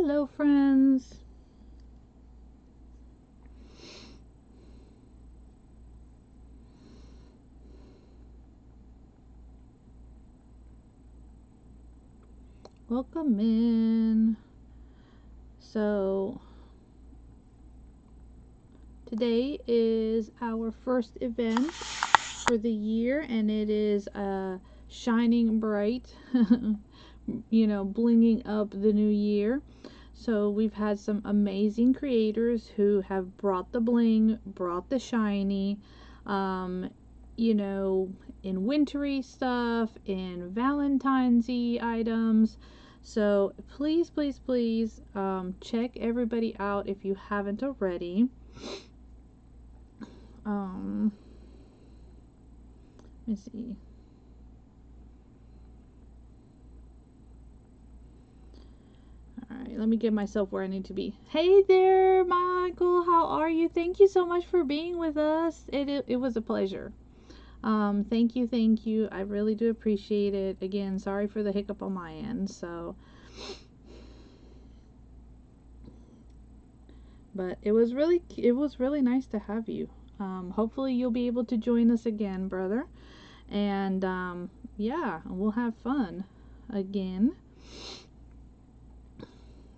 Hello, friends. Welcome in. So, today is our first event for the year, and it is shining bright, you know, blinging up the new year. So we've had some amazing creators who have brought the bling, brought the shiny, you know, in wintry stuff, in Valentine's-y items. So please, please, please check everybody out if you haven't already. Let me see. Alright, let me get myself where I need to be. Hey there, Michael. How are you? Thank you so much for being with us. It was a pleasure. Thank you. I really do appreciate it. Again, sorry for the hiccup on my end. So, but it was really nice to have you. Hopefully you'll be able to join us again, brother. And yeah, we'll have fun again.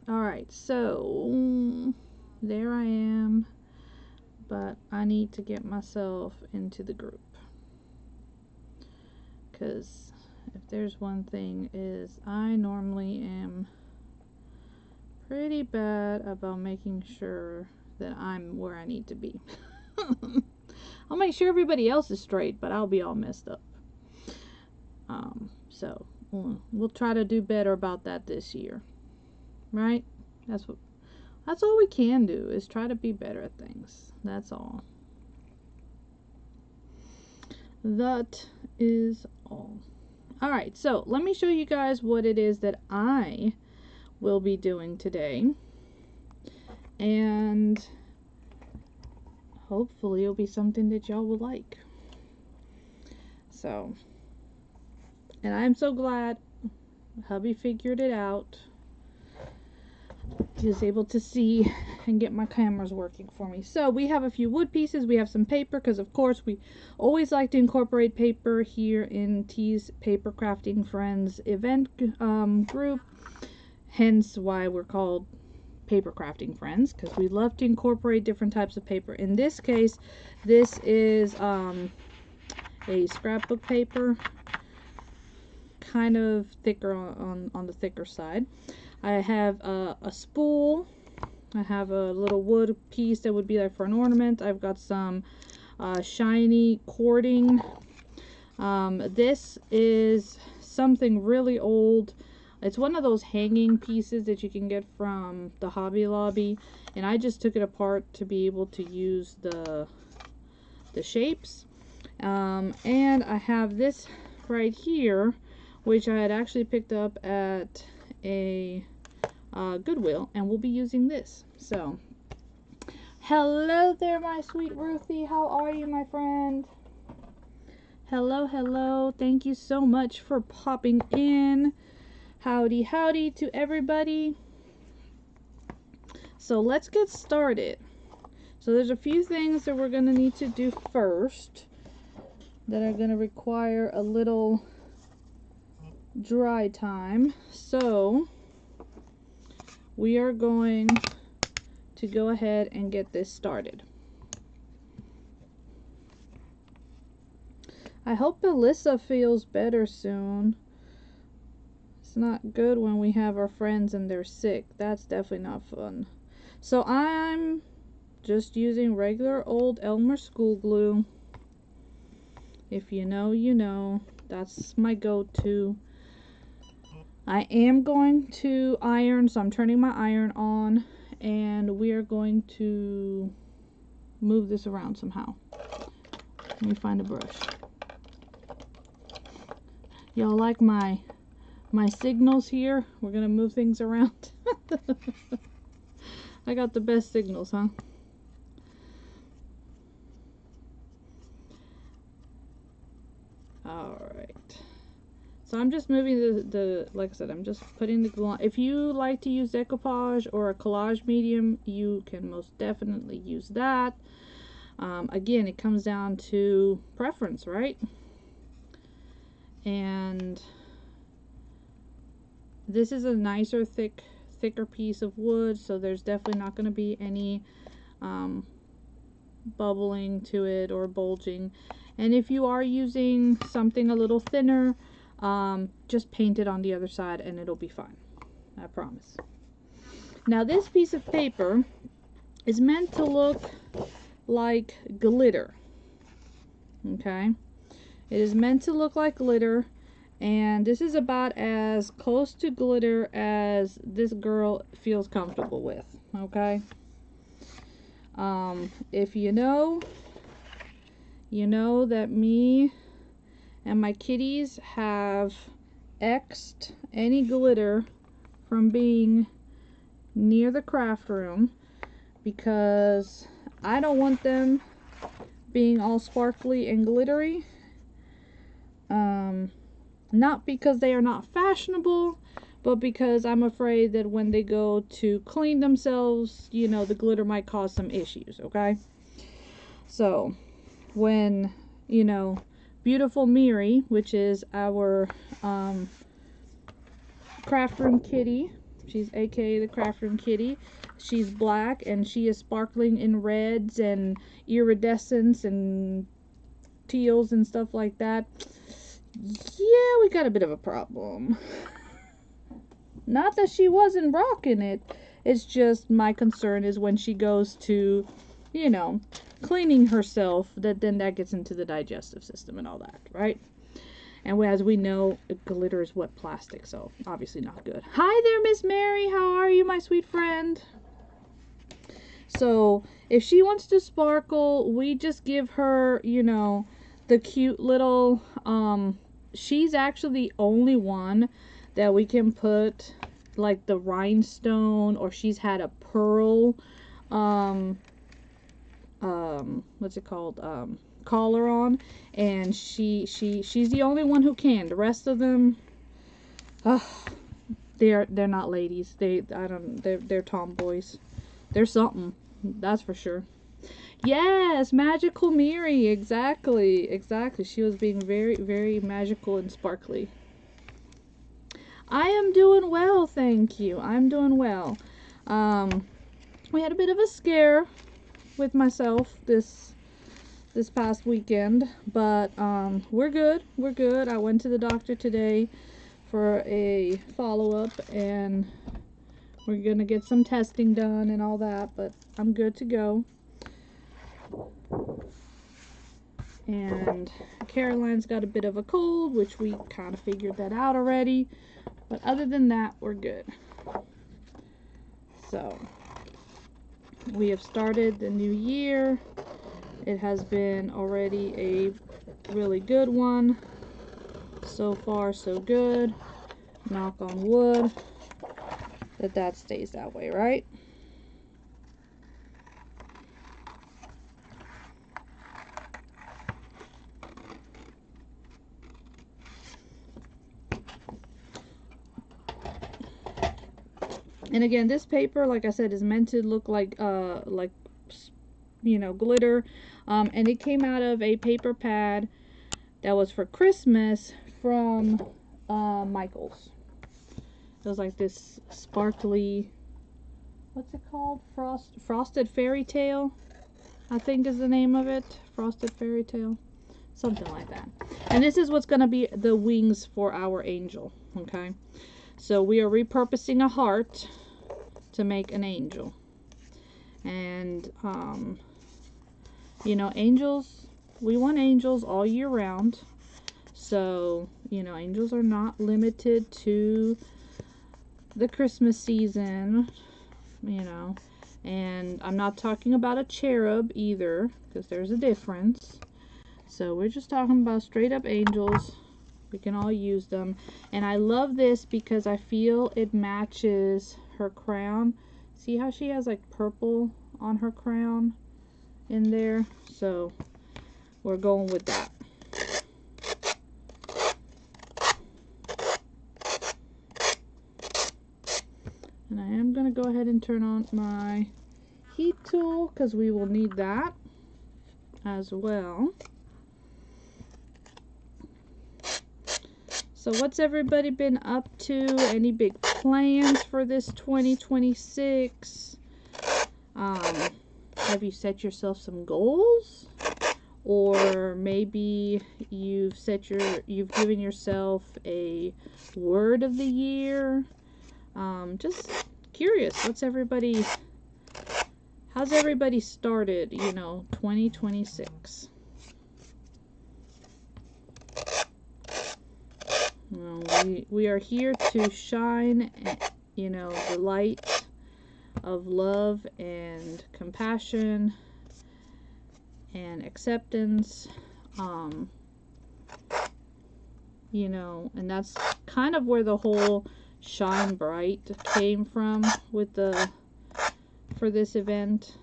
Alright, so there I am, but I need to get myself into the group, because if there's one thing is I normally am pretty bad about making sure that I'm where I need to be. I'll make sure everybody else is straight, but I'll be all messed up. So we'll try to do better about that this year. Right? That's all we can do, is try to be better at things. That's all. That is all. Alright, so let me show you guys what it is that I will be doing today. And hopefully it'll be something that y'all will like. So, and I'm so glad hubby figured it out. He was able to see and get my cameras working for me. So we have a few wood pieces. We have some paper, because of course we always like to incorporate paper here in T's Paper Crafting Friends event group. Hence why we're called Paper Crafting Friends, because we love to incorporate different types of paper. In this case, this is a scrapbook paper, kind of thicker on the thicker side. I have a spool. I have a little wood piece that would be like for an ornament. I've got some shiny cording. This is something really old. It's one of those hanging pieces that you can get from the Hobby Lobby, and I just took it apart to be able to use the shapes. And I have this right here, which I had actually picked up at a Goodwill, and we'll be using this. So, hello there, my sweet Ruthie. How are you, my friend? Hello. Thank you so much for popping in. Howdy to everybody. So let's get started. So there's a few things that we're going to need to do first that are going to require a little dry time. So we are going to go ahead and get this started. I hope Alyssa feels better soon. It's not good when we have our friends and they're sick. That's definitely not fun. So I'm just using regular old Elmer school glue. If you know, you know. That's my go-to. I am going to iron, so I'm turning my iron on, and we are going to move this around somehow. Let me find a brush. Y'all like my signals here? We're gonna move things around. I got the best signals, huh? Alright. So I'm just moving the like I said, I'm just putting the glue on. If you like to use decoupage or a collage medium, you can most definitely use that. Again, it comes down to preference, right? And this is a nicer, thicker piece of wood, so there's definitely not going to be any bubbling to it or bulging. And if you are using something a little thinner, just paint it on the other side and it'll be fine. I promise. Now this piece of paper is meant to look like glitter. Okay? It is meant to look like glitter, and this is about as close to glitter as this girl feels comfortable with. Okay? If you know that me and my kitties have X'd any glitter from being near the craft room, because I don't want them being all sparkly and glittery. Not because they are not fashionable, but because I'm afraid that when they go to clean themselves, you know, the glitter might cause some issues, okay? So, when, you know, beautiful Miri, which is our craft room kitty, she's aka the craft room kitty, she's black and she is sparkling in reds and iridescence and teals and stuff like that. Yeah, we got a bit of a problem. Not that she wasn't rocking it, it's just my concern is when she goes to, you know, cleaning herself, that then that gets into the digestive system and all that, right? And as we know, glitter is wet plastic, so obviously not good. Hi there, Miss Mary. How are you, my sweet friend? So if she wants to sparkle, we just give her, you know, the cute little, she's actually the only one that we can put like the rhinestone, or she's had a pearl, what's it called, collar on, and she's the only one who can. The rest of them, they're not ladies. They're tomboys. They're something, that's for sure. Yes, magical Miri, exactly. She was being very, very magical and sparkly. I am doing well, thank you. I'm doing well. We had a bit of a scare with myself this past weekend, but we're good. I went to the doctor today for a follow-up, and we're gonna get some testing done and all that, but I'm good to go. And Caroline's got a bit of a cold, which we kind of figured that out already, but other than that, we're good. So we have started the new year. It has been already a really good one. So far, so good. Knock on wood that stays that way, right? And again, this paper, like I said, is meant to look like you know, glitter. And it came out of a paper pad that was for Christmas from Michael's. It was like this sparkly, what's it called? Frosted Fairy Tale, I think is the name of it. Frosted Fairy Tale, something like that. And this is what's going to be the wings for our angel. Okay, so we are repurposing a heart to make an angel. And you know, angels, we want angels all year round. So, you know, angels are not limited to the Christmas season, you know. And I'm not talking about a cherub either, because there's a difference. So we're just talking about straight up angels. We can all use them. And I love this because I feel it matches her crown. See how she has like purple on her crown in there? So we're going with that. go ahead and turn on my heat tool because we will need that as well. So what's everybody been up to? Any big plans for this 2026? Have you set yourself some goals? Or maybe you've given yourself a word of the year? Just curious, how's everybody started, 2026? We are here to shine, the light of love and compassion and acceptance, and that's kind of where the whole shine bright came from for this event,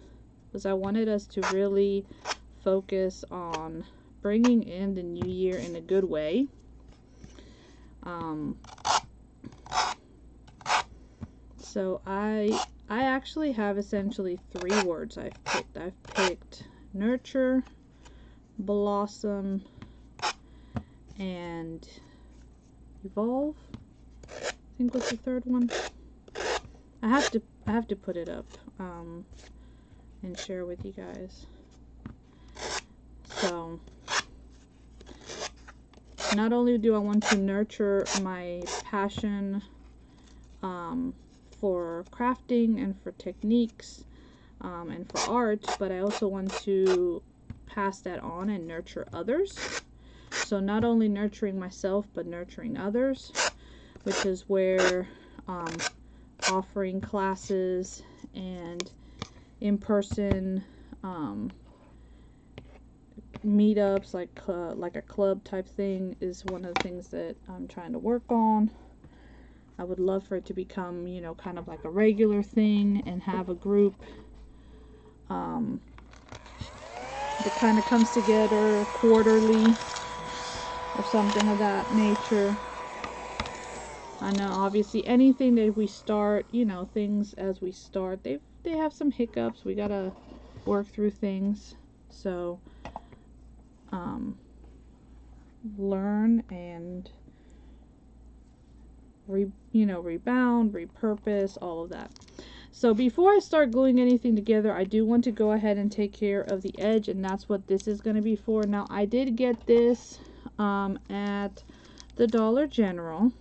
was I wanted us to really focus on bringing in the new year in a good way. So I actually have essentially 3 words I've picked. I've picked nurture, blossom, and evolve. I think what's the third one? I have to put it up and share with you guys. So not only do I want to nurture my passion for crafting and for techniques and for art, but I also want to pass that on and nurture others. So not only nurturing myself, but nurturing others, which is where offering classes and in-person meetups, like a club type thing, is one of the things that I'm trying to work on. I would love for it to become, kind of like a regular thing and have a group that kind of comes together quarterly or something of that nature. I know obviously anything that we start, things as we start, they have some hiccups. We gotta work through things. So learn and rebound, repurpose, all of that. So before I start gluing anything together, I do want to go ahead and take care of the edge, and that's what this is going to be for. Now, I did get this at the Dollar General.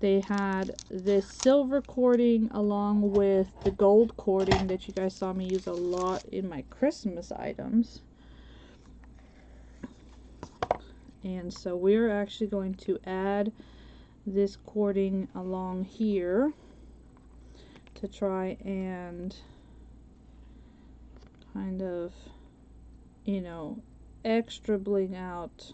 They had this silver cording along with the gold cording that you guys saw me use a lot in my Christmas items. And so we're actually going to add this cording along here to try and kind of, extra bling out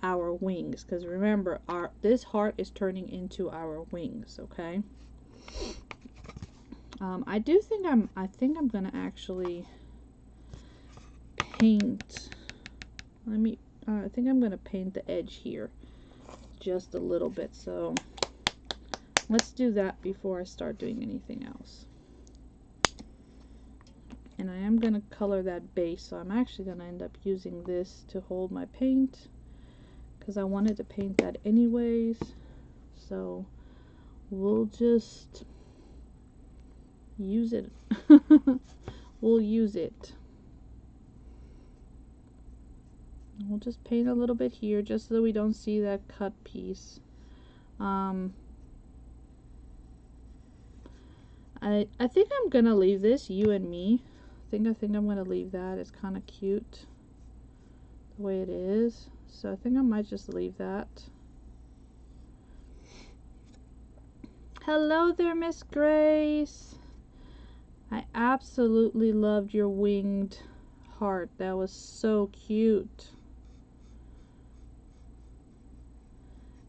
our wings, because remember, this heart is turning into our wings. Okay. I think I'm gonna actually paint. I think I'm gonna paint the edge here just a little bit. So let's do that before I start doing anything else. And I am gonna color that base, so I'm actually gonna end up using this to hold my paint, because I wanted to paint that anyways. So we'll just use it. We'll use it. We'll just paint a little bit here just so we don't see that cut piece. I think I'm gonna leave this you and me. I think I'm gonna leave that. It's kind of cute the way it is. So I think I might just leave that. Hello there, Miss Grace. I absolutely loved your winged heart. That was so cute.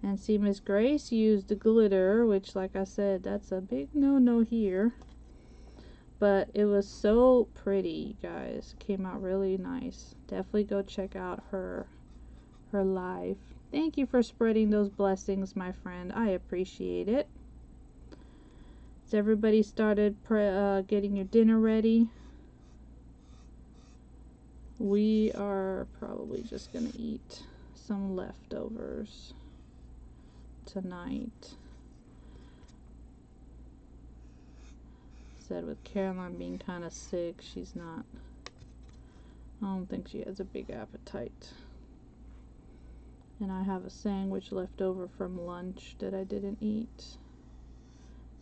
And see, Miss Grace used the glitter, which, like I said, that's a big no-no here. But it was so pretty, you guys. Came out really nice. Definitely go check out her live. Thank you for spreading those blessings, my friend. I appreciate it. Has everybody started getting your dinner ready? We are probably just gonna eat some leftovers tonight. Said with Caroline being kind of sick, she's not, I don't think she has a big appetite. And I have a sandwich left over from lunch that I didn't eat.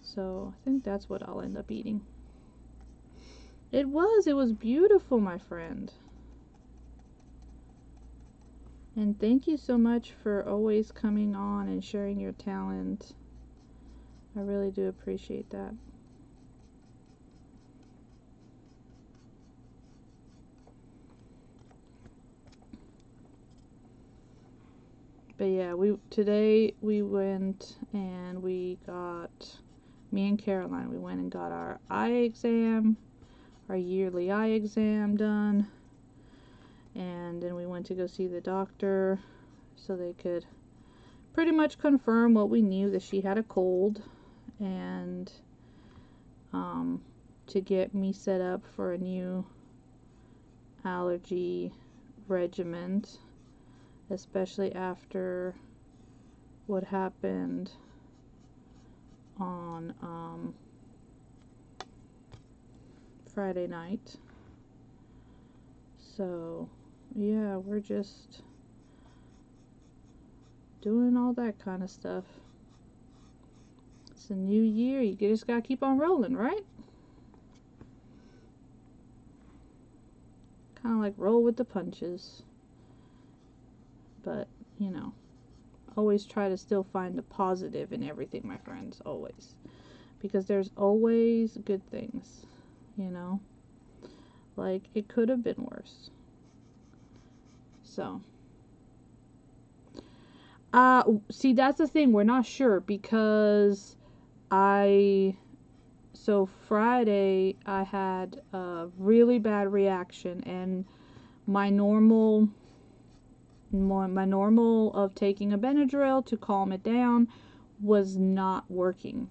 So I think that's what I'll end up eating. It was beautiful, my friend. And thank you so much for always coming on and sharing your talent. I really do appreciate that. But yeah, today we went and me and Caroline, we went and got our eye exam, our yearly eye exam done. And then we went to go see the doctor so they could pretty much confirm what we knew, that she had a cold, and to get me set up for a new allergy regimen, especially after what happened on Friday night. So yeah, we're just doing all that kind of stuff. It's a new year, you just gotta keep on rolling, right? Kind of like roll with the punches. But, you know, always try to still find the positive in everything, my friends, always. Because there's always good things, you know? Like, it could have been worse. So, see, that's the thing, we're not sure, because so Friday I had a really bad reaction, and my normal of taking a Benadryl to calm it down was not working.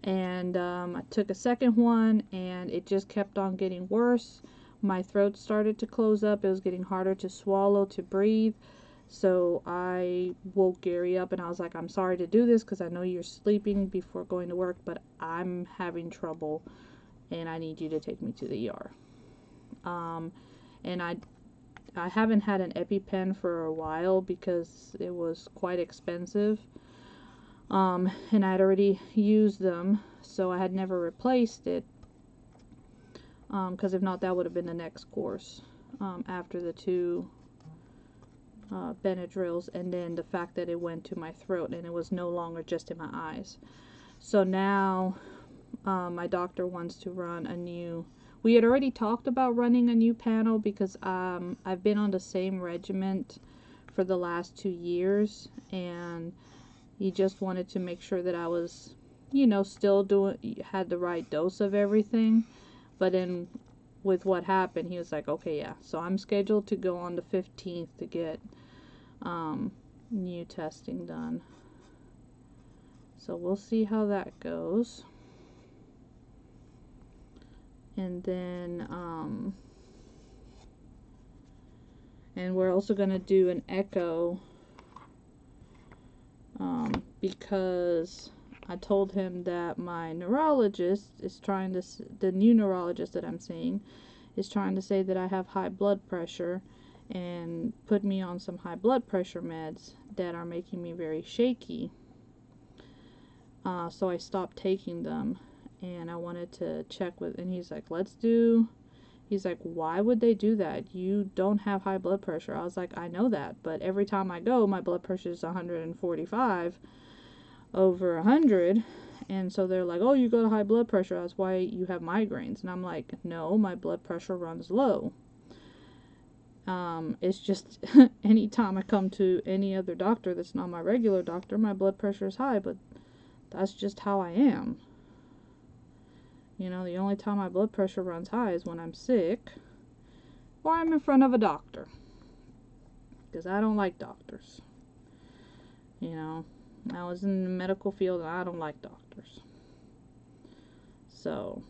And I took a second one and it just kept on getting worse. My throat started to close up. It was getting harder to swallow, to breathe. So I woke Gary up and I was like, I'm sorry to do this because I know you're sleeping before going to work, but I'm having trouble and I need you to take me to the ER. And I haven't had an EpiPen for a while because it was quite expensive. And I'd already used them, so I had never replaced it. Because if not, that would have been the next course after the 2 Benadryls, and then the fact that it went to my throat and it was no longer just in my eyes. So now my doctor wants to run a new. We had already talked about running a new panel because I've been on the same regimen for the last 2 years, and he just wanted to make sure that I was, you know, still had the right dose of everything. But then with what happened, he was like, okay, yeah, so I'm scheduled to go on the 15th to get new testing done. So we'll see how that goes. And then and we're also going to do an echo because I told him that my neurologist is trying to, the new neurologist that I'm seeing is trying to say that I have high blood pressure and put me on some high blood pressure meds that are making me very shaky. So I stopped taking them, and I wanted to check with, and he's like, he's like, why would they do that? You don't have high blood pressure. I was like, I know that, but every time I go, my blood pressure is 145 over 100, and so they're like, oh, you got high blood pressure, that's why you have migraines. And I'm like, no, my blood pressure runs low. It's just anytime I come to any other doctor that's not my regular doctor, my blood pressure is high, but that's just how I am. You know, the only time my blood pressure runs high is when I'm sick or I'm in front of a doctor, because I don't like doctors. You know, I was in the medical field and I don't like doctors. So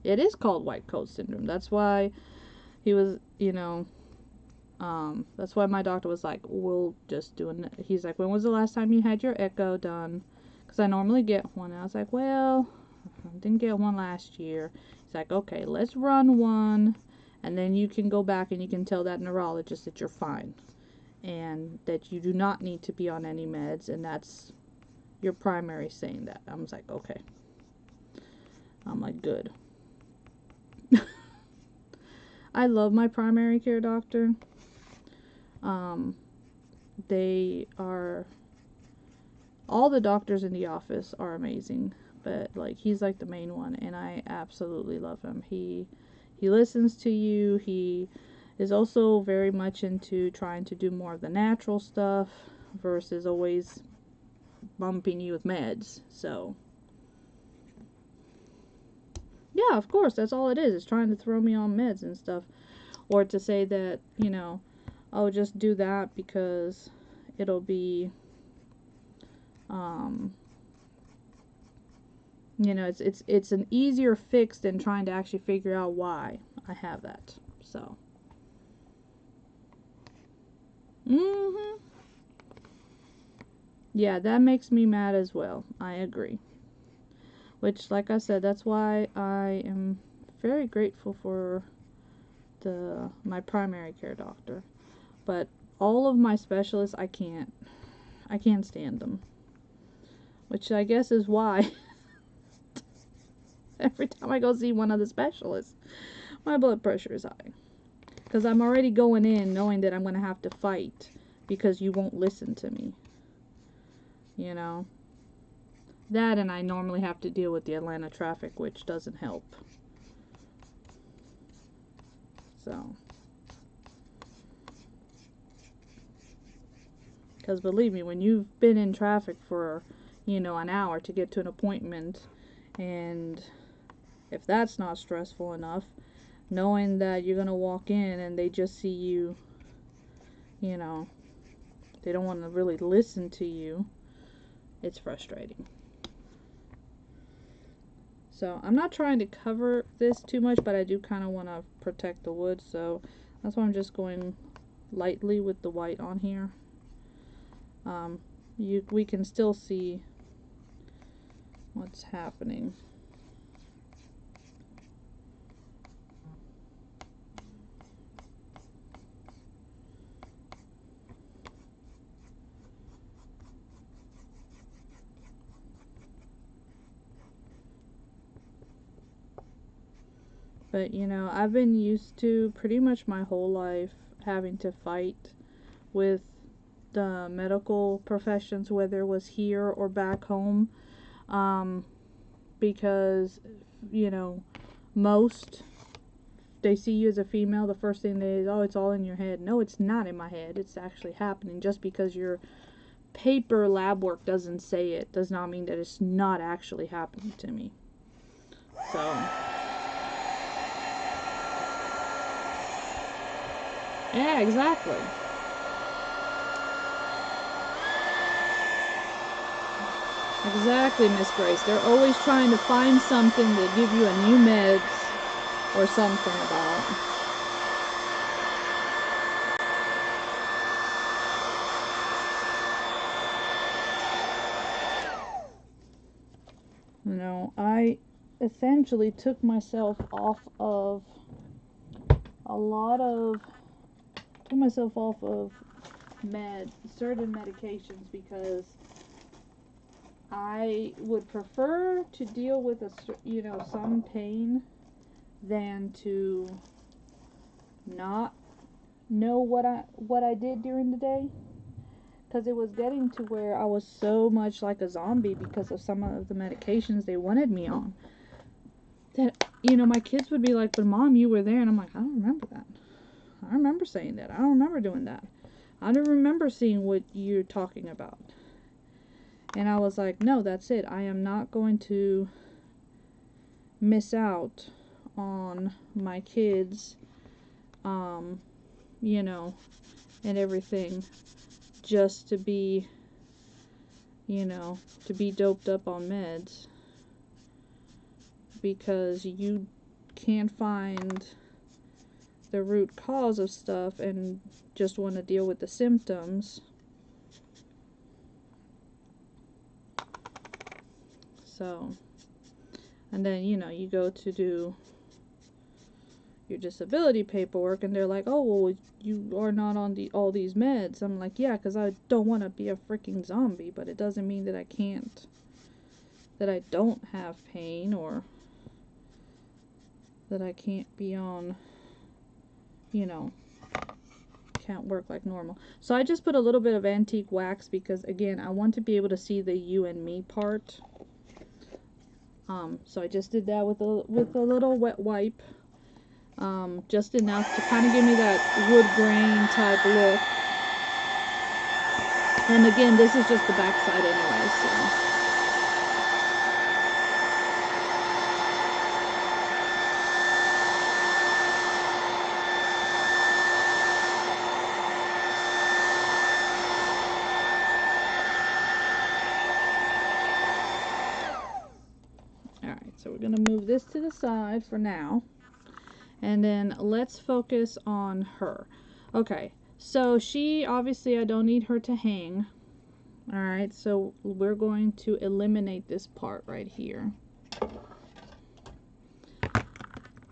it is called white coat syndrome. That's why he was, that's why my doctor was like, we'll just do it. He's like, when was the last time you had your echo done? Because I normally get one. And I was like, well, I didn't get one last year. He's like, okay, let's run one, and then you can go back and you can tell that neurologist that you're fine and that you do not need to be on any meds, and that's your primary saying that. I was like, okay. I'm like, good. I love my primary care doctor. They are, all the doctors in the office are amazing, but like he's like the main one, and I absolutely love him. He listens to you. He is also very much into trying to do more of the natural stuff versus always bumping you with meds. So yeah, of course, that's all it is. It's trying to throw me on meds and stuff, or to say that, oh, just do that because it'll be, it's an easier fix than trying to actually figure out why I have that. So, yeah, that makes me mad as well. I agree. Which, like I said, that's why I am very grateful for my primary care doctor. But all of my specialists, I can't stand them. Which I guess is why every time I go see one of the specialists, my blood pressure is high. Because I'm already going in knowing that I'm going to have to fight because you won't listen to me. That, and I normally have to deal with the Atlanta traffic, which doesn't help. So, because believe me, when you've been in traffic for, an hour to get to an appointment, and if that's not stressful enough, knowing that you're going to walk in and they just see you, they don't want to really listen to you, it's frustrating. So I'm not trying to cover this too much, but I do kind of want to protect the wood, so that's why I'm just going lightly with the white on here. We can still see what's happening. But, I've been used to pretty much my whole life having to fight with the medical professions, whether it was here or back home, because, most, they see you as a female, the first thing they is, oh, it's all in your head. No, it's not in my head. It's actually happening. Just because your paper lab work doesn't say it does not mean that it's not actually happening to me. So, yeah, exactly. Exactly, Miss Grace. They're always trying to find something to give you a new meds or something about. I essentially took myself off of certain medications because I would prefer to deal with some pain than to not know what I did during the day, because it was getting to where I was so much like a zombie because of some of the medications they wanted me on, that my kids would be like, but Mom, you were there, and I'm like, I don't remember that. I don't remember saying that. I don't remember doing that. I don't remember seeing what you're talking about. And I was like, no, that's it. I am not going to miss out on my kids, and everything, just to be doped up on meds. because you can't find the root cause of stuff and just want to deal with the symptoms. So, and then, you know, you go to do your disability paperwork and they're like, oh, well, you are not on all these meds. I'm like, yeah, because I don't want to be a freaking zombie, but it doesn't mean that I can't, that I don't have pain, or that I can't be on, you know, can't work like normal. So I just put a little bit of antique wax because, again, I want to be able to see the you and me part. So I just did that with a little wet wipe, just enough to kind of give me that wood grain type look. And again, this is just the back side anyway, so. So we're going to move this to the side for now, and then let's focus on her. Okay, so she, obviously I don't need her to hang. Alright, so we're going to eliminate this part right here.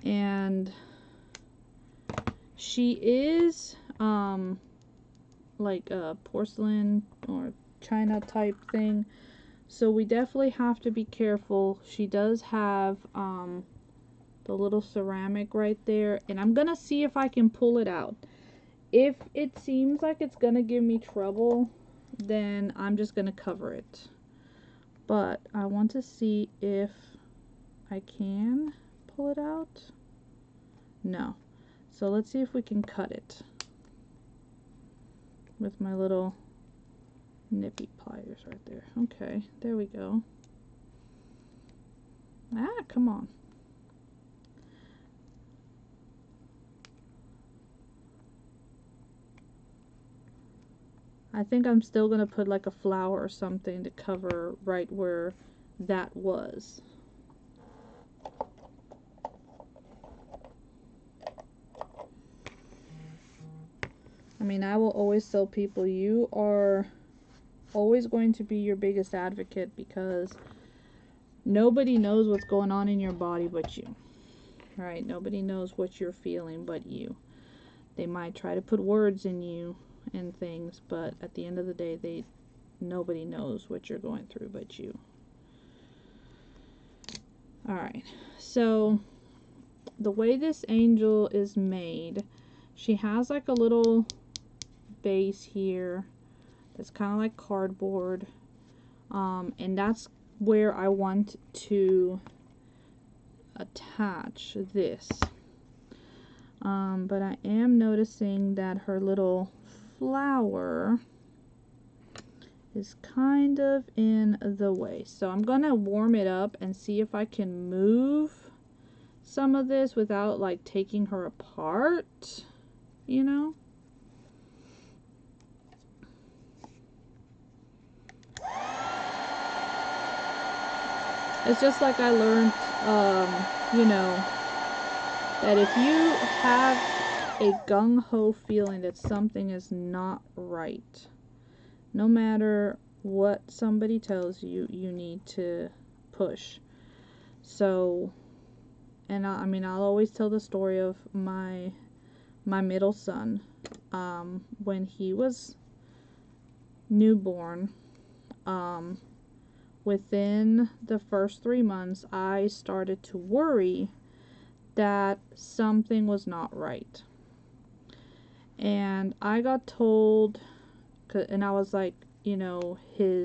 And she is like a porcelain or china type thing. So we definitely have to be careful. She does have the little ceramic right there. And I'm going to see if I can pull it out. If it seems like it's going to give me trouble, then I'm just going to cover it. But I want to see if I can pull it out. No. So let's see if we can cut it with my little nippy pliers right there. Okay, there we go. Ah, come on. I think I'm still gonna put like a flower or something to cover right where that was. I mean, I will always tell people, you are always going to be your biggest advocate, because nobody knows what's going on in your body but you. Right? Nobody knows what you're feeling but you. They might try to put words in you and things, but at the end of the day, nobody knows what you're going through but you. Alright, so the way this angel is made, she has like a little base here that's kind of like cardboard, and that's where I want to attach this. But I am noticing that her little flower is kind of in the way. So I'm gonna warm it up and see if I can move some of this without like taking her apart, you know? It's just like I learned, you know, that if you have a gung-ho feeling that something is not right, no matter what somebody tells you, you need to push. So, and I mean, I'll always tell the story of my middle son, when he was newborn. Within the first 3 months, I started to worry that something was not right. And I got told, and I was like, you know, he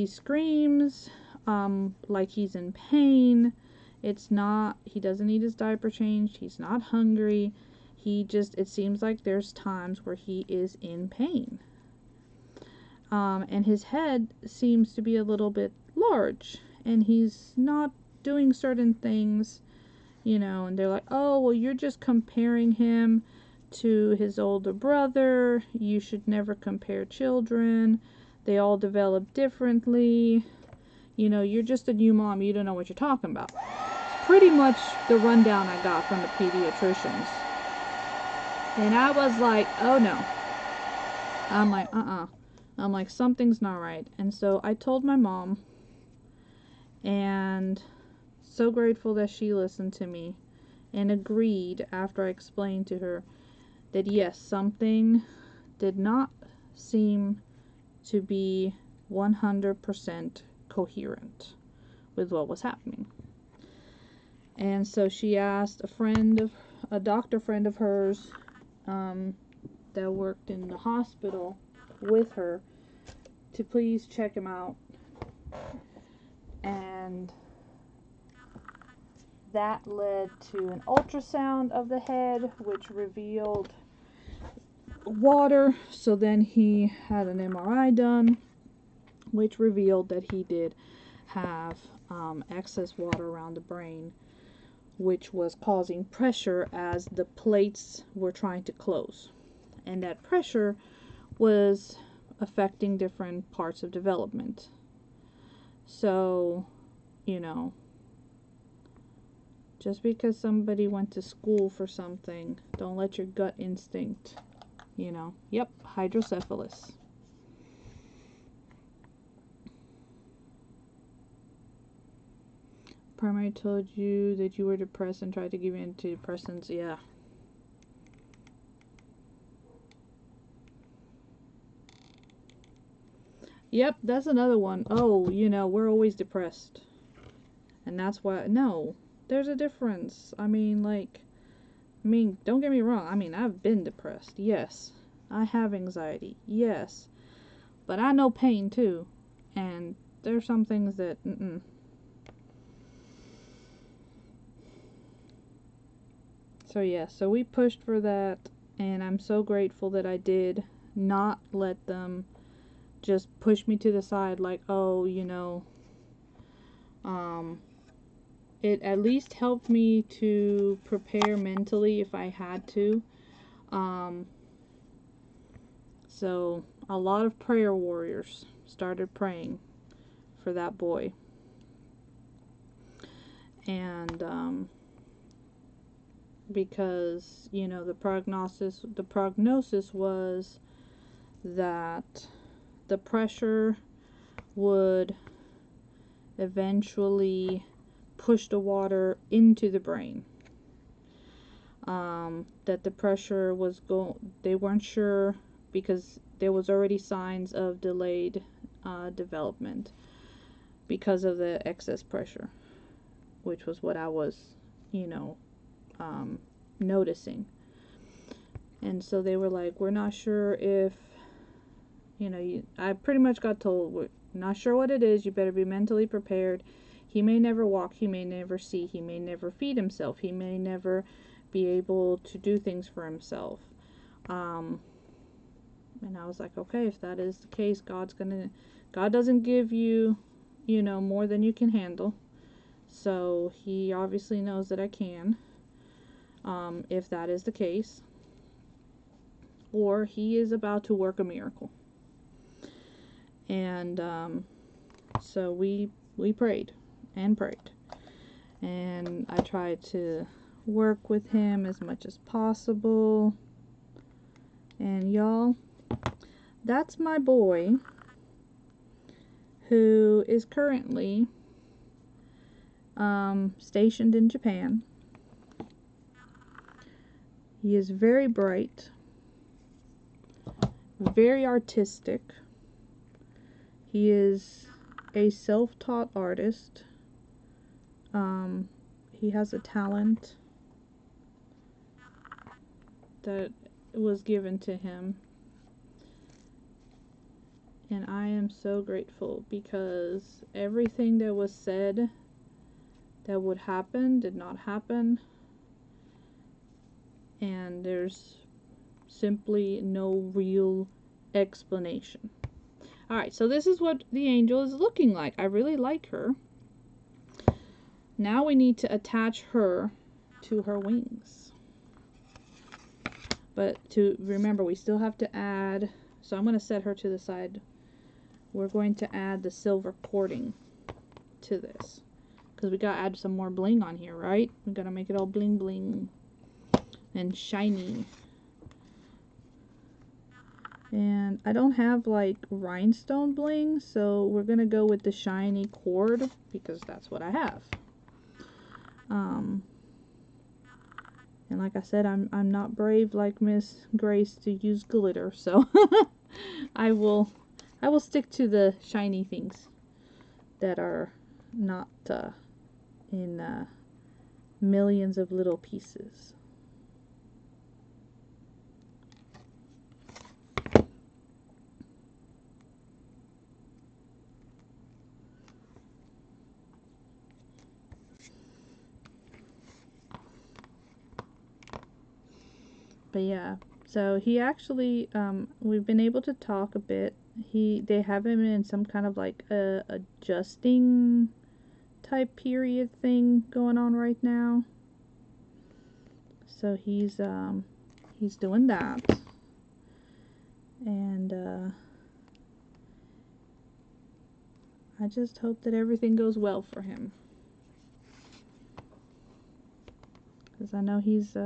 screams like he's in pain. It's not, he doesn't need his diaper changed, he's not hungry, it seems like there's times where he is in pain. And his head seems to be a little bit large, and he's not doing certain things, you know, and they're like, oh, well, you're just comparing him to his older brother. You should never compare children. They all develop differently. You know, you're just a new mom. You don't know what you're talking about. It's pretty much the rundown I got from the pediatricians. And I was like, oh no. I'm like, I'm like, something's not right. And so I told my mom, and so grateful that she listened to me and agreed after I explained to her that yes, something did not seem to be 100% coherent with what was happening. And so she asked a doctor friend of hers that worked in the hospital with her to please check him out. And that led to an ultrasound of the head, which revealed water. So then he had an MRI done, which revealed that he did have excess water around the brain, which was causing pressure as the plates were trying to close. And that pressure was affecting different parts of development. So, you know, just because somebody went to school for something, don't let your gut instinct, you know. Yep, hydrocephalus. Primary told you that you were depressed and tried to give you antidepressants. Yeah. Yep, that's another one. Oh, you know, we're always depressed. And that's why, no, there's a difference. I mean, don't get me wrong. I mean, I've been depressed. Yes. I have anxiety. Yes. But I know pain too. And there's some things that, So yeah, so we pushed for that, and I'm so grateful that I did not let them just push me to the side like, oh, you know, it at least helped me to prepare mentally if I had to. So a lot of prayer warriors started praying for that boy. And because, you know, the prognosis was that the pressure would eventually push the water into the brain. That the pressure was they weren't sure because there was already signs of delayed development because of the excess pressure, which was what I was, you know, noticing. And so they were like, we're not sure if, you know, I pretty much got told, we're not sure what it is, you better be mentally prepared. He may never walk, he may never see, he may never feed himself, he may never be able to do things for himself. And I was like, okay, if that is the case, God doesn't give you, you know, more than you can handle. So he obviously knows that I can, if that is the case. Or he is about to work a miracle. And so we prayed and prayed. And I tried to work with him as much as possible. And y'all, that's my boy who is currently stationed in Japan. He is very bright, very artistic. He is a self-taught artist. He has a talent that was given to him. And I am so grateful because everything that was said that would happen did not happen. And there's simply no real explanation. Alright, so this is what the angel is looking like. I really like her. Now we need to attach her to her wings. But to remember, we still have to add, so I'm going to set her to the side. We're going to add the silver cording. to this. Because we gotta add some more bling on here, right? We gotta make it all bling bling and shiny. And I don't have like rhinestone bling, so we're gonna go with the shiny cord because that's what I have. And like I said, I'm not brave like Miss Grace to use glitter, so I will stick to the shiny things that are not in millions of little pieces. But yeah, so he actually, we've been able to talk a bit. They have him in some kind of like a adjusting type period thing going on right now. So he's doing that. And I just hope that everything goes well for him. Because I know he's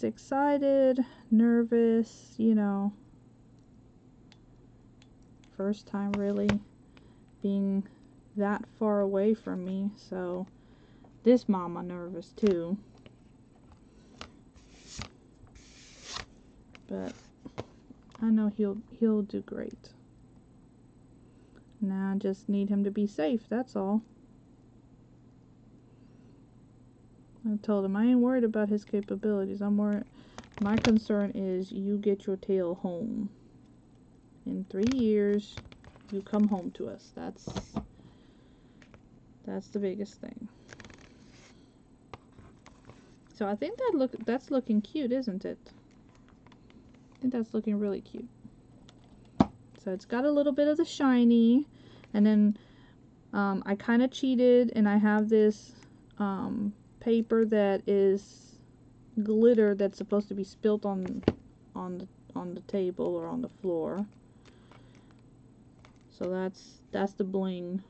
excited, nervous, you know. First time really being that far away from me, so this mama nervous too. But I know he'll do great. Now I just need him to be safe, that's all. I told him I ain't worried about his capabilities. My concern is you get your tail home. In 3 years, you come home to us. That's the biggest thing. So I think that's looking cute, isn't it? I think that's looking really cute. So it's got a little bit of the shiny, and then I kind of cheated, and I have this paper that is glitter that's supposed to be spilt on the table or on the floor. So that's the bling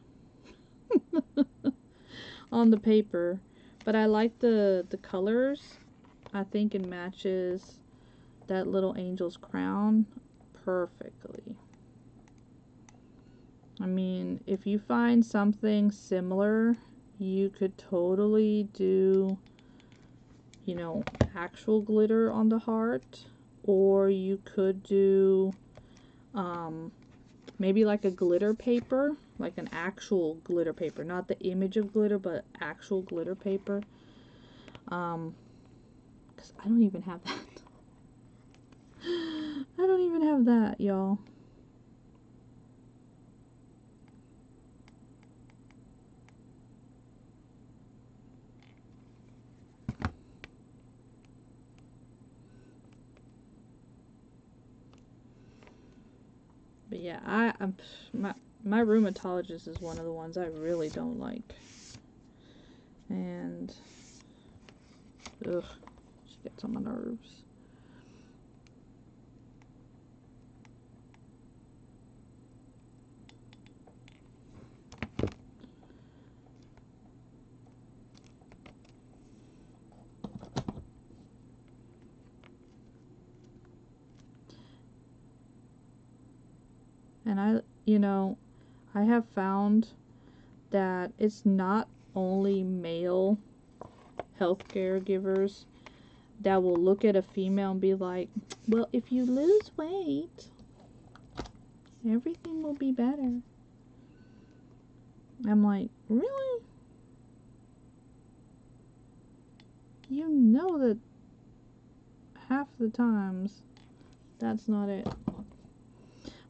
on the paper. But I like the colors. I think it matches that little angel's crown perfectly. I mean, if you find something similar, you could totally do, you know, actual glitter on the heart, or you could do maybe like a glitter paper, like an actual glitter paper, not the image of glitter, but actual glitter paper. Because I don't even have that. I don't even have that, y'all. But yeah, my rheumatologist is one of the ones I really don't like. And ugh, she gets on my nerves. And I have found that it's not only male healthcare givers that will look at a female and be like, well, if you lose weight, everything will be better. I'm like, really? You know that half the times that's not it.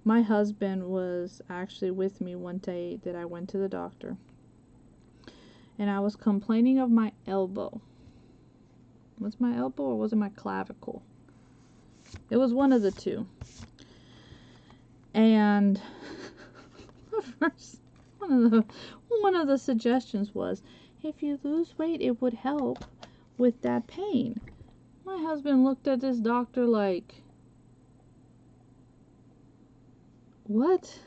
My husband was actually with me one day that I went to the doctor, and I was complaining of my elbow. Was it my elbow or was it my clavicle? It was one of the two. And first, one of the suggestions was, if you lose weight, it would help with that pain. My husband looked at this doctor like, what?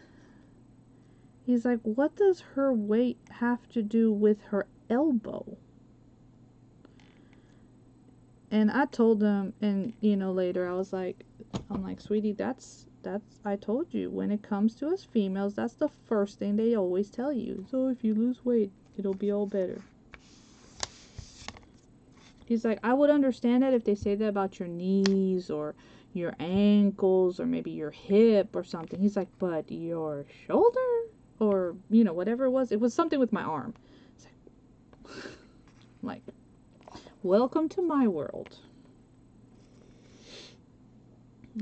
He's like, what does her weight have to do with her elbow? And I told him, and you know, later I'm like, sweetie, that's, I told you, when it comes to us females, that's the first thing they always tell you. So if you lose weight, it'll be all better. He's like, I would understand that if they say that about your knees or your ankles or maybe your hip or something. He's like, but your shoulder or, you know, whatever it was something with my arm. It's like, welcome to my world.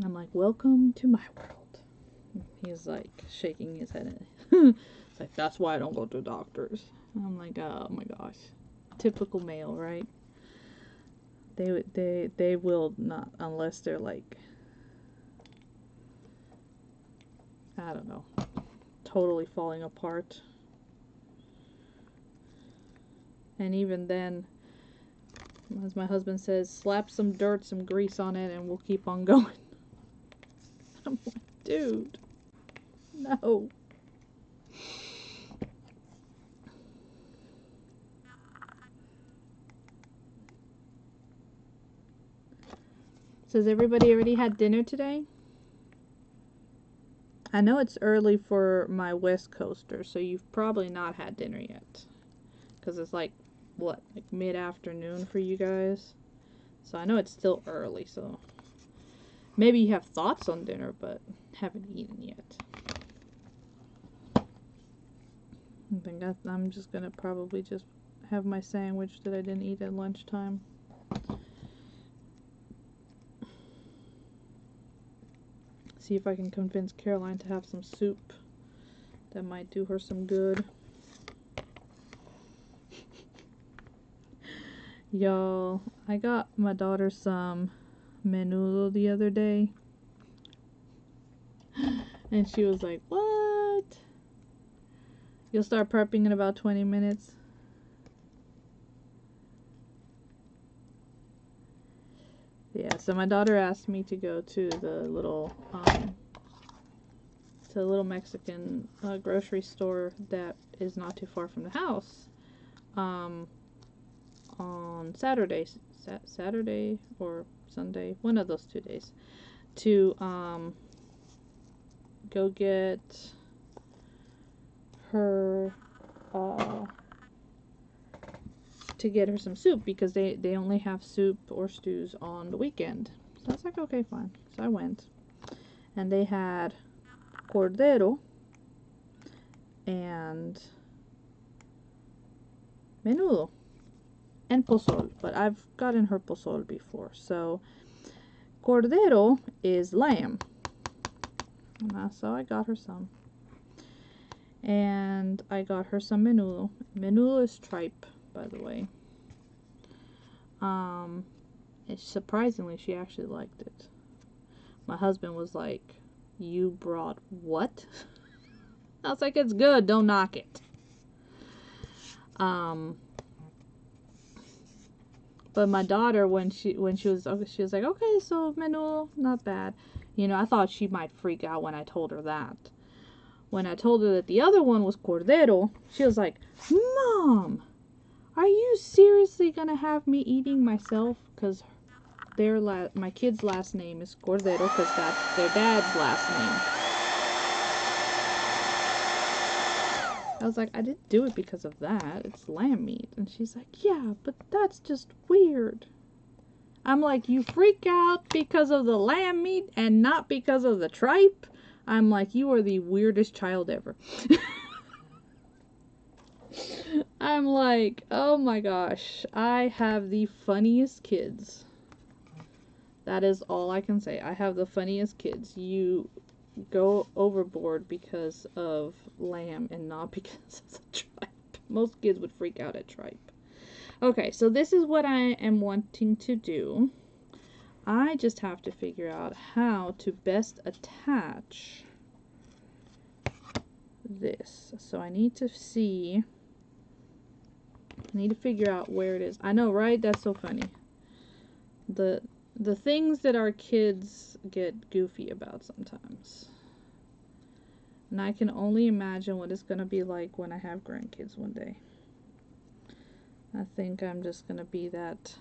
I'm like, welcome to my world. He's like shaking his head. It's like, that's why I don't go to doctors. I'm like, oh my gosh. Typical male, right? They will not, unless they're like, I don't know, totally falling apart. And even then, as my husband says, slap some dirt, some grease on it, and we'll keep on going. I'm like, dude, no. Says everybody already had dinner today? I know it's early for my West Coasters, so you've probably not had dinner yet. Because it's like, what, like mid-afternoon for you guys? So I know it's still early, so maybe you have thoughts on dinner, but haven't eaten yet. I think I'm just gonna probably just have my sandwich that I didn't eat at lunchtime. See if I can convince Caroline to have some soup. That might do her some good. Y'all, I got my daughter some menudo the other day. And she was like, what? You'll start prepping in about 20 minutes. Yeah, so my daughter asked me to go to the little Mexican grocery store that is not too far from the house on Saturday or Sunday, one of those 2 days, to go get her some soup, because they only have soup or stews on the weekend. So I was like, okay, fine. So I went, and they had cordero and menudo and pozole, but I've gotten her pozole before. So cordero is lamb, so I got her some, and I got her some menudo. Menudo is tripe, by the way. Surprisingly, she actually liked it. My husband was like, you brought what? I was like, it's good, don't knock it. But my daughter, when she was like, okay, so menudo, not bad. You know, I thought she might freak out when I told her that. When I told her that the other one was cordero, she was like, Mom, are you seriously gonna have me eating myself? Because my kid's last name is Cordero, because that's their dad's last name. I was like, I didn't do it because of that. It's lamb meat. And she's like, yeah, but that's just weird. I'm like, you freak out because of the lamb meat and not because of the tripe? I'm like, you are the weirdest child ever. I'm like, oh my gosh, I have the funniest kids. That is all I can say. I have the funniest kids. You go overboard because of lamb and not because of the tripe. Most kids would freak out at tripe. Okay, so this is what I am wanting to do. I just have to figure out how to best attach this. So I need to figure out where it is. I know, right? That's so funny. The things that our kids get goofy about sometimes. And I can only imagine what it's going to be like when I have grandkids one day. I think I'm just going to be that,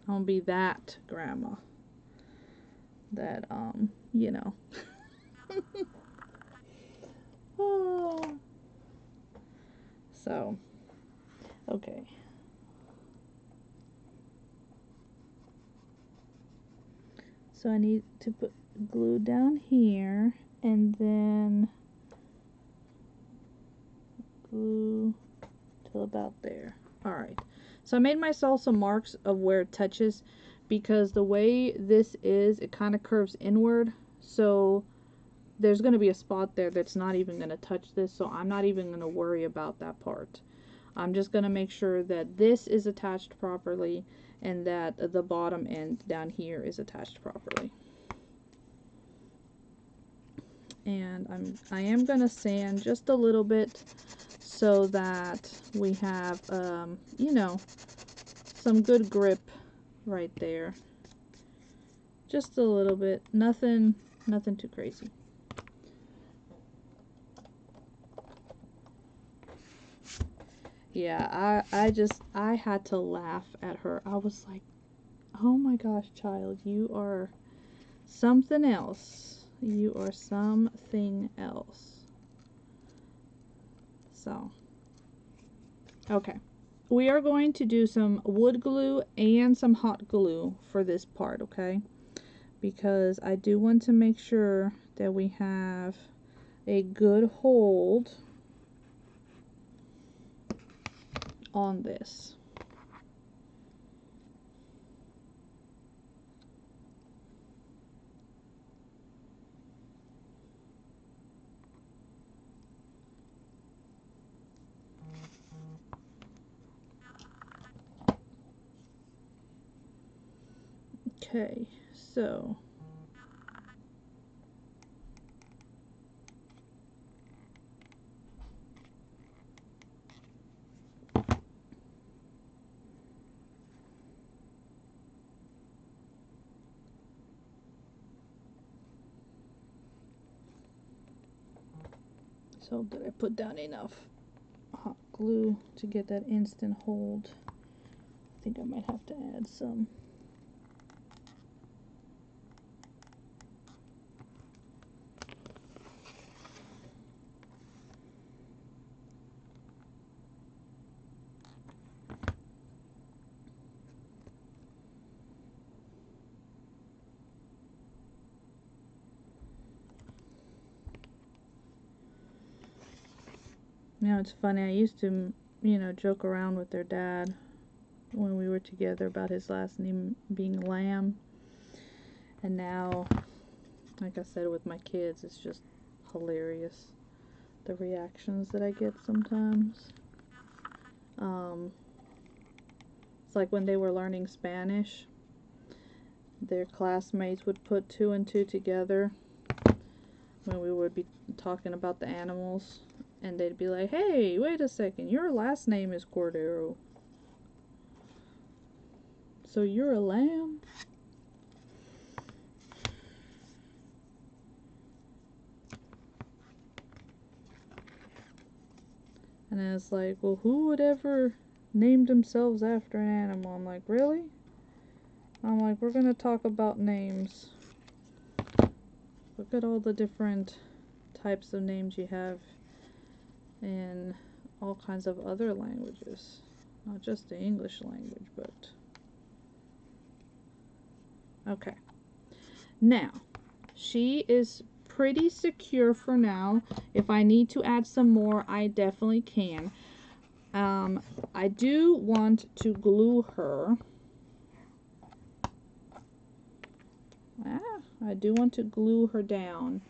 I'll be that grandma. That, you know. Oh. So, okay. So I need to put glue down here and then glue till about there. Alright, so I made myself some marks of where it touches because the way this is, it kind of curves inward, so there's going to be a spot there that's not even going to touch this, so I'm not even going to worry about that part. I'm just going to make sure that this is attached properly and that the bottom end down here is attached properly. And I am going to sand just a little bit so that we have, you know, some good grip right there. Just a little bit. Nothing too crazy. Yeah, I had to laugh at her. I was like, oh my gosh, child, you are something else. You are something else. So, okay. We are going to do some wood glue and some hot glue for this part, okay? Because I do want to make sure that we have a good hold on this. Okay, so did I put down enough hot glue to get that instant hold? I think I might have to add some. You know, it's funny, I used to, you know, joke around with their dad when we were together about his last name being Lamb. And now, like I said, with my kids, it's just hilarious, the reactions that I get sometimes. It's like when they were learning Spanish, their classmates would put 2 and 2 together when we would be talking about the animals. And they'd be like, hey, wait a second, your last name is Cordero. So you're a lamb? And it's like, well, who would ever name themselves after an animal? I'm like, really? I'm like, we're going to talk about names. Look at all the different types of names you have in all kinds of other languages, not just the English language, but okay. Now, she is pretty secure for now. If I need to add some more, I definitely can. I do want to glue her. I do want to glue her down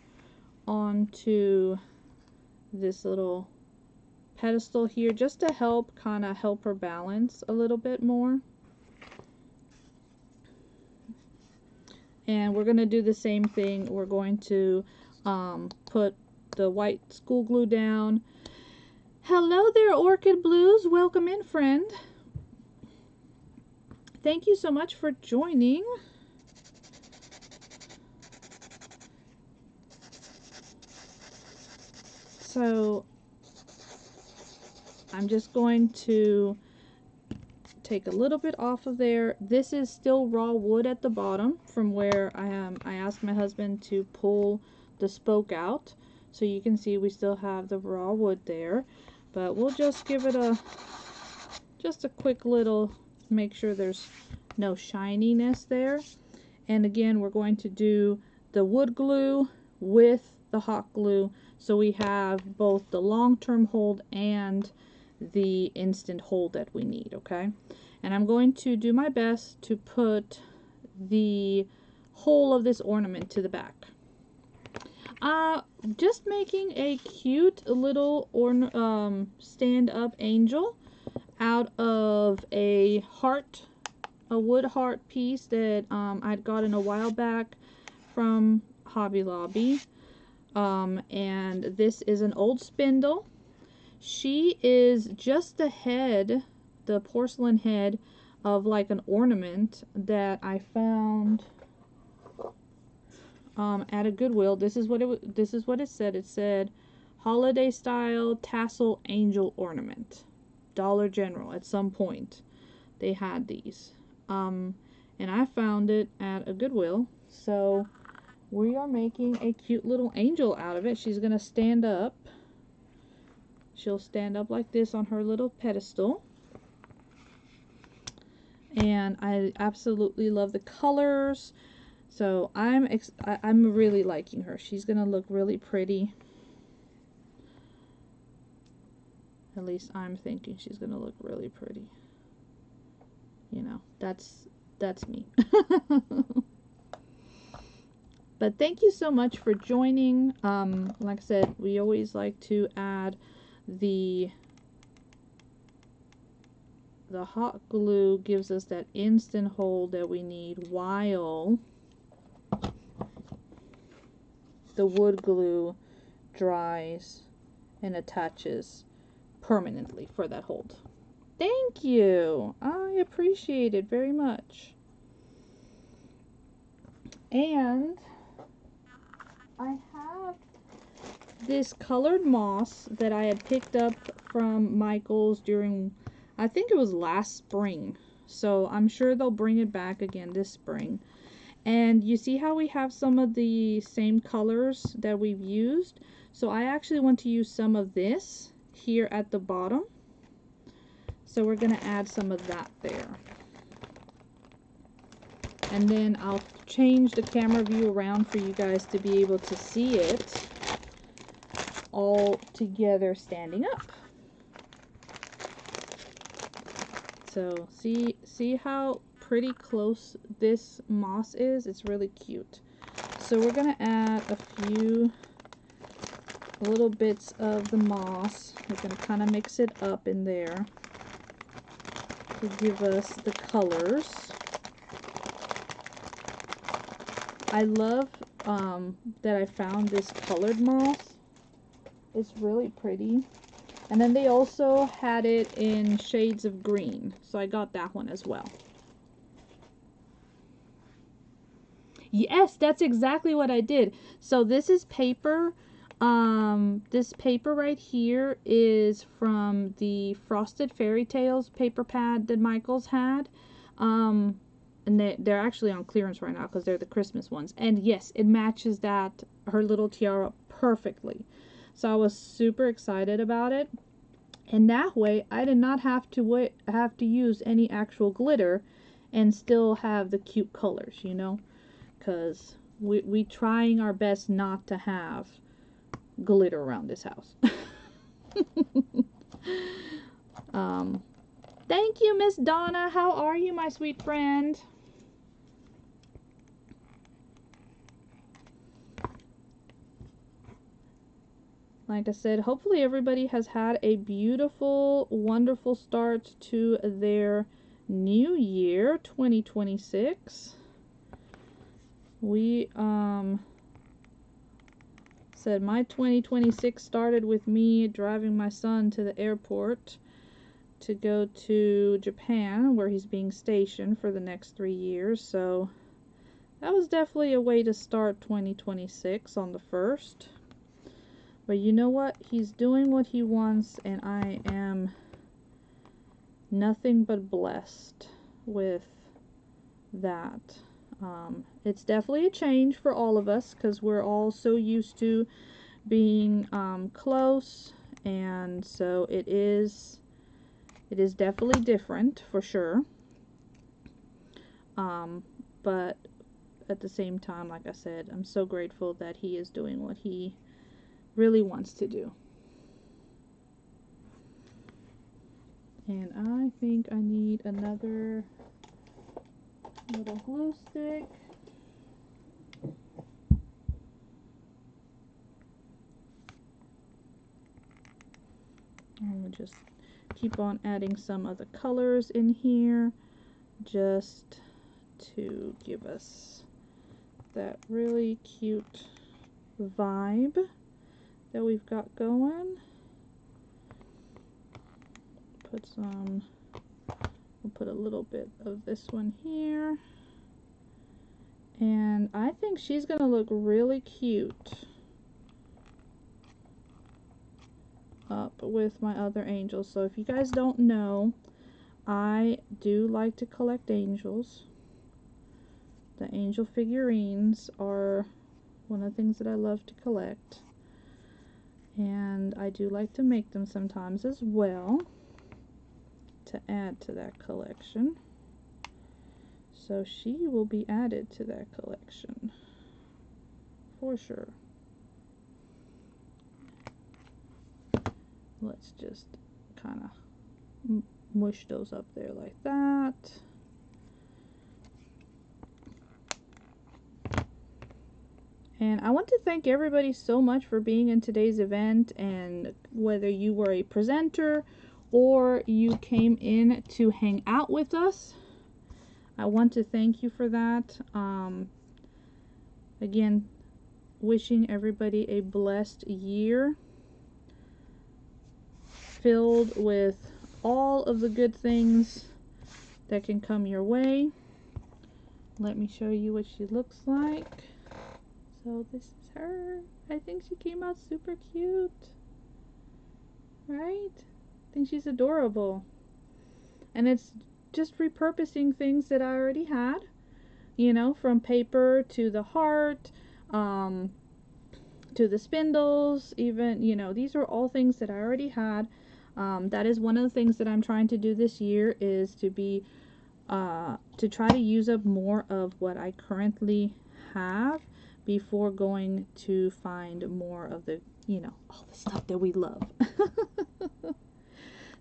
onto this little pedestal here just to help her balance a little bit more. And we're going to do the same thing. We're going to put the white school glue down. Hello there, Orchid Blues. Welcome in, friend. Thank you so much for joining. So I'm just going to take a little bit off of there. This is still raw wood at the bottom from where I asked my husband to pull the spoke out, so you can see we still have the raw wood there, but we'll just give it a quick little, make sure there's no shininess there. And again, we're going to do the wood glue with the hot glue, so we have both the long-term hold and the instant hold that we need, okay? And I'm going to do my best to put the whole of this ornament to the back. Just making a cute little stand-up angel out of a wood heart piece that I'd gotten a while back from Hobby Lobby. And this is an old spindle. She is just the head, the porcelain head of like an ornament that I found at a Goodwill. This is what it said. It said holiday style tassel angel ornament. Dollar General at some point they had these. And I found it at a Goodwill. So we are making a cute little angel out of it. She's gonna stand up. She'll stand up like this on her little pedestal. And I absolutely love the colors. So I'm really liking her. She's gonna look really pretty. At least I'm thinking she's gonna look really pretty. You know, that's me. But thank you so much for joining. Like I said, we always like to add the hot glue gives us that instant hold that we need, while the wood glue dries and attaches permanently for that hold. Thank you. I appreciate it very much. And I have this colored moss that I had picked up from Michael's during, I think it was last spring. So I'm sure they'll bring it back again this spring. And you see how we have some of the same colors that we've used? So I actually want to use some of this here at the bottom. So we're going to add some of that there. And then I'll change the camera view around for you guys to be able to see it all together standing up. So see how pretty close this moss is? It's really cute. So we're going to add a few little bits of the moss. We're going to kind of mix it up in there to give us the colors. I love that I found this colored moss. It's really pretty. And then they also had it in shades of green, so I got that one as well. Yes, that's exactly what I did. So this is paper. This paper right here is from the Frosted Fairy Tales paper pad that Michael's had. And they're actually on clearance right now because they're the Christmas ones. And yes, it matches that, her little tiara, perfectly. So I was super excited about it. And that way, I did not have to use any actual glitter and still have the cute colors, you know? Because we trying our best not to have glitter around this house. Thank you, Miss Donna. How are you, my sweet friend? Like I said, hopefully everybody has had a beautiful, wonderful start to their new year, 2026. We said my 2026 started with me driving my son to the airport to go to Japan, where he's being stationed for the next 3 years. So that was definitely a way to start 2026 on the 1st. But you know what? He's doing what he wants, and I am nothing but blessed with that. It's definitely a change for all of us because we're all so used to being close, and so it is definitely different for sure. But at the same time, like I said, I'm so grateful that he is doing what he really wants to do. And I think I need another little glue stick. And we'll just keep on adding some of the colors in here just to give us that really cute vibe that we've got going. We'll put a little bit of this one here. And I think she's gonna look really cute up with my other angels. So if you guys don't know, I do like to collect angels. The angel figurines are one of the things that I love to collect. And I do like to make them sometimes as well to add to that collection. So she will be added to that collection for sure. Let's just kind of mush those up there like that. And I want to thank everybody so much for being in today's event, and whether you were a presenter or you came in to hang out with us, I want to thank you for that. Again, wishing everybody a blessed year filled with all of the good things that can come your way. Let me show you what she looks like. So this is her. I think she came out super cute. Right? I think she's adorable. And it's just repurposing things that I already had. You know, from paper to the heart, to the spindles, even, you know, these are all things that I already had. That is one of the things that I'm trying to do this year, is to try to use up more of what I currently have before going to find more of the, you know, all the stuff that we love.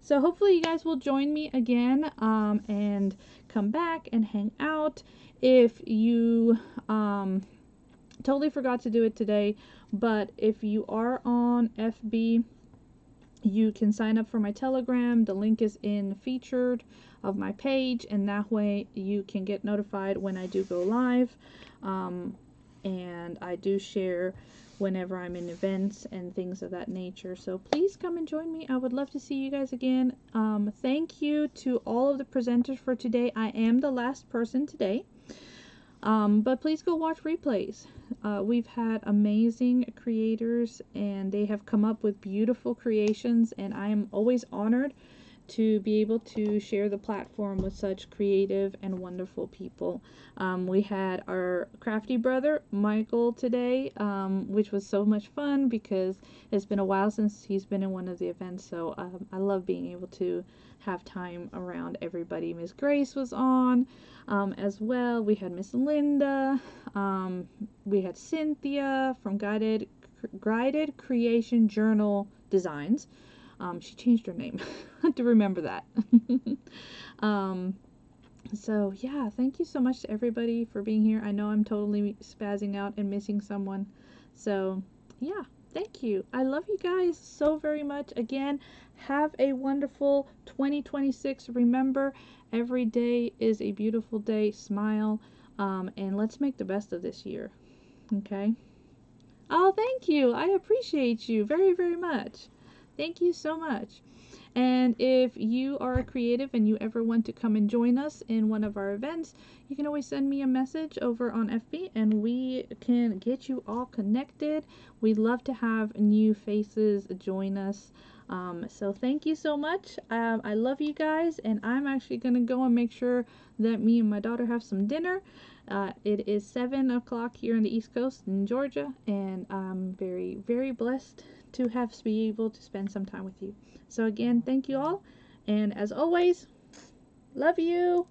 So hopefully you guys will join me again and come back and hang out. If you totally forgot to do it today, but if you are on FB, you can sign up for my Telegram. The link is in featured of my page, and that way you can get notified when I do go live. And I do share whenever I'm in events and things of that nature. So please come and join me. I would love to see you guys again. Thank you to all of the presenters for today. I am the last person today. But please go watch replays. We've had amazing creators, and they have come up with beautiful creations, and I am always honored to be able to share the platform with such creative and wonderful people. We had our crafty brother Michael today, which was so much fun because it's been a while since he's been in one of the events, so I love being able to have time around everybody. Miss Grace was on as well. We had Miss Linda, we had Cynthia from Guided Creation Journal Designs. She changed her name. I have to remember that. So yeah, thank you so much to everybody for being here. I know I'm totally spazzing out and missing someone. So yeah, thank you. I love you guys so very much. Again, have a wonderful 2026. Remember, every day is a beautiful day. Smile, and let's make the best of this year. Okay? Oh, thank you. I appreciate you very, very much. Thank you so much. And if you are a creative and you ever want to come and join us in one of our events, you can always send me a message over on FB and we can get you all connected. We'd love to have new faces join us. So thank you so much. I love you guys, and I'm actually going to go and make sure that me and my daughter have some dinner. It is 7 o'clock here on the East Coast in Georgia, and I'm very, very blessed to be able to spend some time with you. So again, thank you all, and as always, love you.